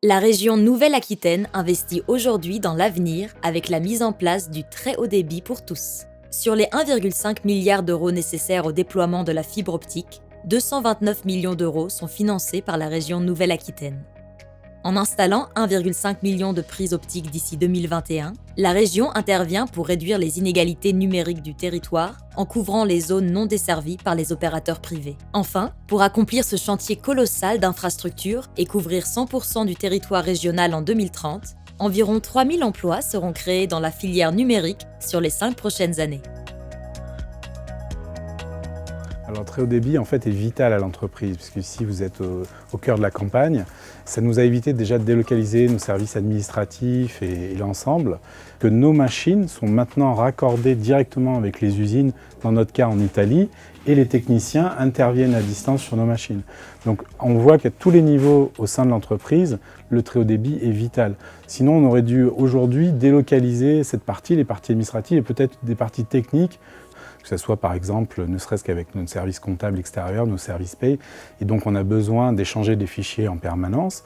La région Nouvelle-Aquitaine investit aujourd'hui dans l'avenir avec la mise en place du très haut débit pour tous. Sur les 1,5 milliard d'euros nécessaires au déploiement de la fibre optique, 229 millions d'euros sont financés par la région Nouvelle-Aquitaine. En installant 1,5 million de prises optiques d'ici 2021, la région intervient pour réduire les inégalités numériques du territoire en couvrant les zones non desservies par les opérateurs privés. Enfin, pour accomplir ce chantier colossal d'infrastructures et couvrir 100% du territoire régional en 2030, environ 3000 emplois seront créés dans la filière numérique sur les 5 prochaines années. Alors, le très haut débit en fait est vital à l'entreprise, puisque ici vous êtes au cœur de la campagne. Ça nous a évité déjà de délocaliser nos services administratifs et l'ensemble, que nos machines sont maintenant raccordées directement avec les usines, dans notre cas en Italie, et les techniciens interviennent à distance sur nos machines. Donc on voit qu'à tous les niveaux au sein de l'entreprise, le très haut débit est vital. Sinon on aurait dû aujourd'hui délocaliser cette partie, les parties administratives et peut-être des parties techniques, que ce soit par exemple, ne serait-ce qu'avec notre service comptable extérieur, nos services paye, et donc on a besoin d'échanger des fichiers en permanence.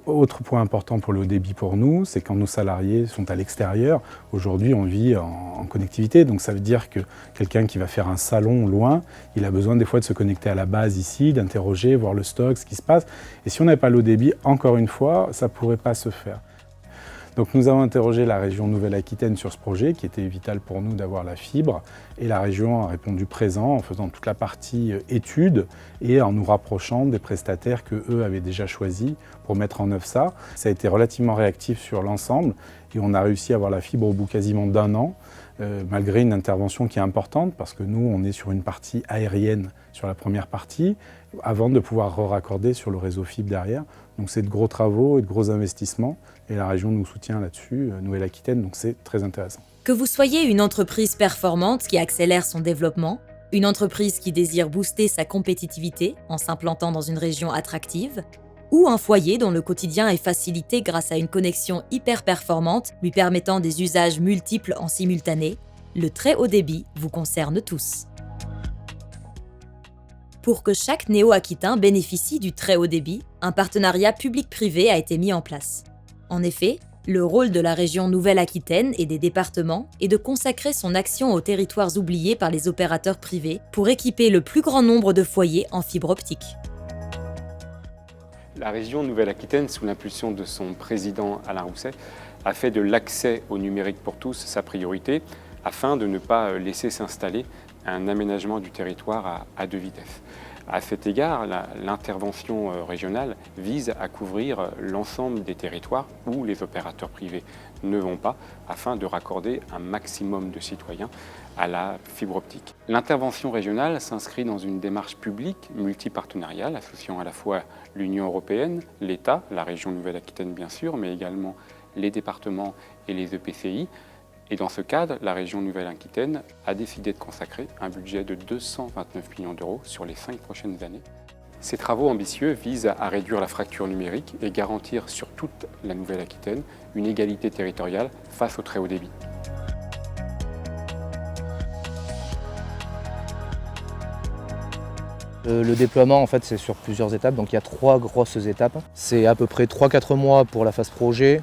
Autre point important pour le haut débit pour nous, c'est quand nos salariés sont à l'extérieur, aujourd'hui on vit en connectivité, donc ça veut dire que quelqu'un qui va faire un salon loin, il a besoin des fois de se connecter à la base ici, d'interroger, voir le stock, ce qui se passe, et si on n'avait pas le haut débit, encore une fois, ça ne pourrait pas se faire. Donc nous avons interrogé la région Nouvelle-Aquitaine sur ce projet qui était vital pour nous d'avoir la fibre et la région a répondu présent en faisant toute la partie études et en nous rapprochant des prestataires qu'eux avaient déjà choisis pour mettre en œuvre ça. Ça a été relativement réactif sur l'ensemble et on a réussi à avoir la fibre au bout quasiment d'un an malgré une intervention qui est importante parce que nous on est sur une partie aérienne sur la première partie avant de pouvoir raccorder sur le réseau fibre derrière. Donc c'est de gros travaux et de gros investissements et la région nous soutient là-dessus, Nouvelle-Aquitaine, donc c'est très intéressant. Que vous soyez une entreprise performante qui accélère son développement, une entreprise qui désire booster sa compétitivité en s'implantant dans une région attractive, ou un foyer dont le quotidien est facilité grâce à une connexion hyper performante lui permettant des usages multiples en simultané, le très haut débit vous concerne tous. Pour que chaque néo-aquitain bénéficie du très haut débit, un partenariat public-privé a été mis en place. En effet, le rôle de la région Nouvelle-Aquitaine et des départements est de consacrer son action aux territoires oubliés par les opérateurs privés pour équiper le plus grand nombre de foyers en fibre optique. La région Nouvelle-Aquitaine, sous l'impulsion de son président Alain Rousset, a fait de l'accès au numérique pour tous sa priorité afin de ne pas laisser s'installer un aménagement du territoire à deux vitesses. À cet égard, l'intervention régionale vise à couvrir l'ensemble des territoires où les opérateurs privés ne vont pas, afin de raccorder un maximum de citoyens à la fibre optique. L'intervention régionale s'inscrit dans une démarche publique multipartenariale associant à la fois l'Union européenne, l'État, la région Nouvelle-Aquitaine bien sûr, mais également les départements et les EPCI. Et dans ce cadre, la région Nouvelle-Aquitaine a décidé de consacrer un budget de 229 millions d'euros sur les 5 prochaines années. Ces travaux ambitieux visent à réduire la fracture numérique et garantir sur toute la Nouvelle-Aquitaine une égalité territoriale face au très haut débit. Le déploiement, en fait, c'est sur plusieurs étapes, donc il y a 3 grosses étapes. C'est à peu près 3-4 mois pour la phase projet,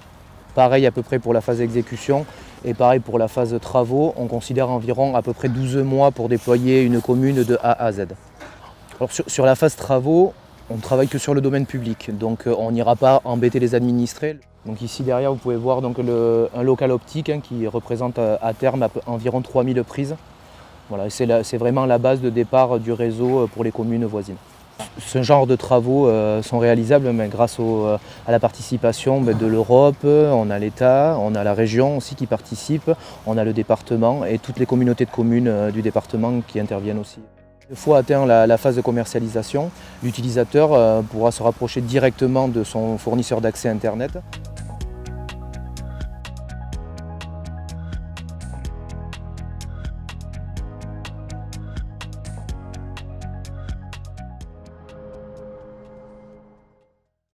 pareil à peu près pour la phase exécution. Et pareil pour la phase travaux, on considère environ à peu près 12 mois pour déployer une commune de A à Z. Alors sur la phase travaux, on ne travaille que sur le domaine public, donc on n'ira pas embêter les administrés. Donc ici derrière vous pouvez voir donc un local optique qui représente à terme environ 3000 prises. Voilà, c'est vraiment la base de départ du réseau pour les communes voisines. Ce genre de travaux sont réalisables grâce à la participation de l'Europe, on a l'État, on a la région aussi qui participe, on a le département et toutes les communautés de communes du département qui interviennent aussi. Une fois atteint la phase de commercialisation, l'utilisateur pourra se rapprocher directement de son fournisseur d'accès Internet.